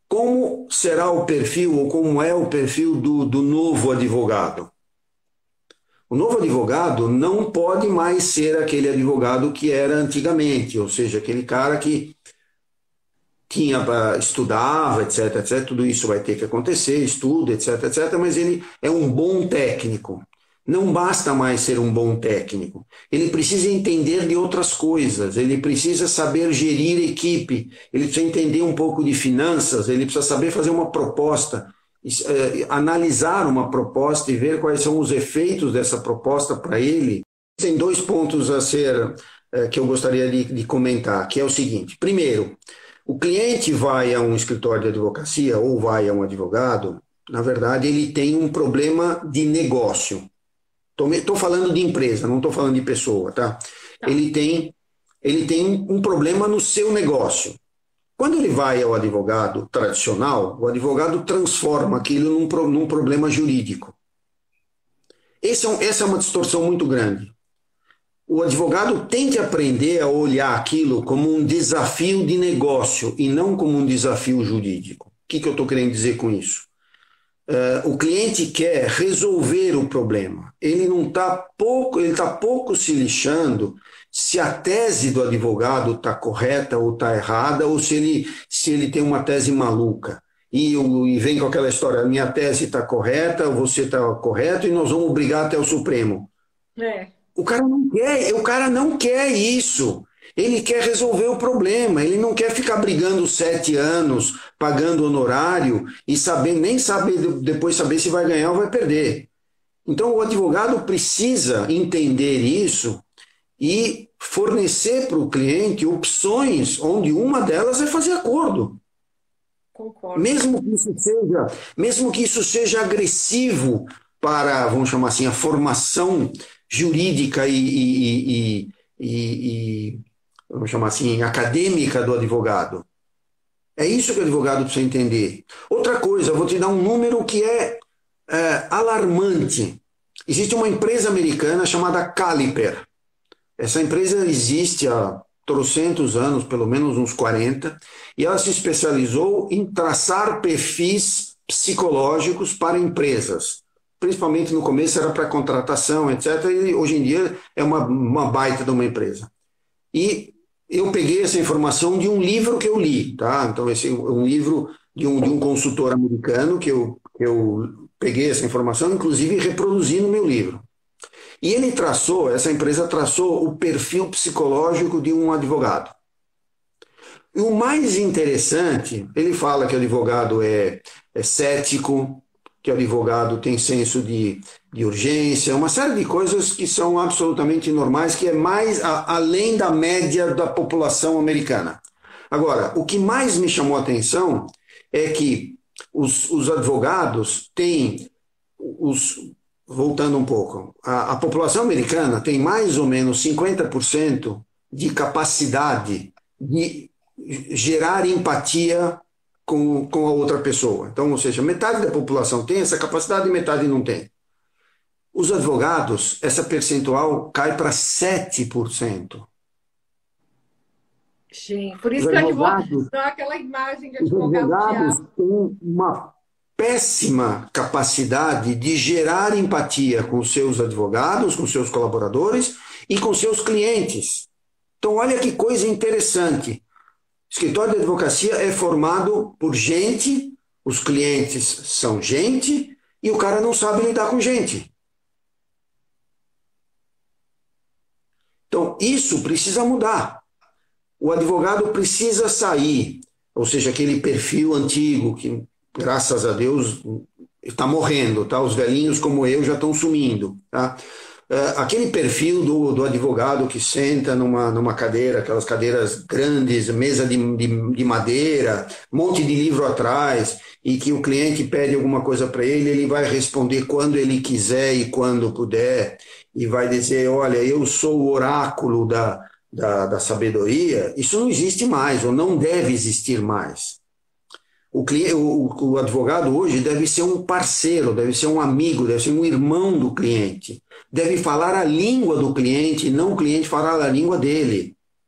Como será o perfil, ou como é o perfil do novo advogado? O novo advogado não pode mais ser aquele advogado que era antigamente, ou seja, aquele cara que estudava, etc, etc, tudo isso vai ter que acontecer, estuda, etc, etc, mas ele é um bom técnico. Não basta mais ser um bom técnico. Ele precisa entender de outras coisas, ele precisa saber gerir equipe, ele precisa entender um pouco de finanças, ele precisa saber fazer uma proposta, analisar uma proposta e ver quais são os efeitos dessa proposta para ele. Tem dois pontos a ser que eu gostaria de comentar, que é o seguinte. Primeiro, o cliente vai a um escritório de advocacia ou vai a um advogado, na verdade, ele tem um problema de negócio. Estou falando de empresa, não estou falando de pessoa, tá? Ele tem um problema no seu negócio. Quando ele vai ao advogado tradicional, o advogado transforma aquilo num problema jurídico. Essa é uma distorção muito grande. O advogado tem que aprender a olhar aquilo como um desafio de negócio e não como um desafio jurídico. O que eu estou querendo dizer com isso? O cliente quer resolver o problema. Ele está pouco se lixando se a tese do advogado está correta ou está errada, ou se ele tem uma tese maluca. E vem com aquela história, minha tese está correta, você está correto, e nós vamos brigar até o Supremo. O cara não quer isso. Ele quer resolver o problema. Ele não quer ficar brigando 7 anos, pagando honorário e depois saber se vai ganhar ou vai perder. Então, o advogado precisa entender isso e fornecer para o cliente opções onde uma delas é fazer acordo. Concordo. Mesmo que isso seja agressivo para, vamos chamar assim, a formação jurídica vamos chamar assim, acadêmica do advogado. É isso que o advogado precisa entender. Outra coisa, eu vou te dar um número que é alarmante. Existe uma empresa americana chamada Caliper. Essa empresa existe há trocentos anos, pelo menos uns 40, e ela se especializou em traçar perfis psicológicos para empresas. Principalmente no começo era para contratação, etc. E hoje em dia é uma baita de uma empresa. E eu peguei essa informação de um livro que eu li, tá? Então, esse é um livro de um consultor americano que eu peguei essa informação, inclusive reproduzi no meu livro. E essa empresa traçou o perfil psicológico de um advogado. E o mais interessante, ele fala que o advogado é cético, que o advogado tem senso de urgência, uma série de coisas que são absolutamente normais, que é mais além da média da população americana. Agora, o que mais me chamou a atenção é que os advogados têm, voltando um pouco, a população americana tem mais ou menos 50% de capacidade de gerar empatia com a outra pessoa. Então, ou seja, metade da população tem essa capacidade e metade não tem. Os advogados, essa percentual cai para 7%. Sim, por isso que aquela imagem de advogado. Os advogados têm uma péssima capacidade de gerar empatia com seus advogados, com seus colaboradores e com seus clientes. Então, olha que coisa interessante. Escritório de advocacia é formado por gente, os clientes são gente, e o cara não sabe lidar com gente. Então, isso precisa mudar. O advogado precisa sair, ou seja, aquele perfil antigo que, graças a Deus, está morrendo, tá? Os velhinhos como eu já estão sumindo, tá? Aquele perfil do advogado que senta numa cadeira, aquelas cadeiras grandes, mesa de madeira, um monte de livro atrás, e que o cliente pede alguma coisa para ele vai responder quando ele quiser e quando puder, e vai dizer, olha, eu sou o oráculo da sabedoria. Isso não existe mais, ou não deve existir mais. O advogado hoje deve ser um parceiro, deve ser um amigo, deve ser um irmão do cliente. Deve falar a língua do cliente, não o cliente falar a língua dele.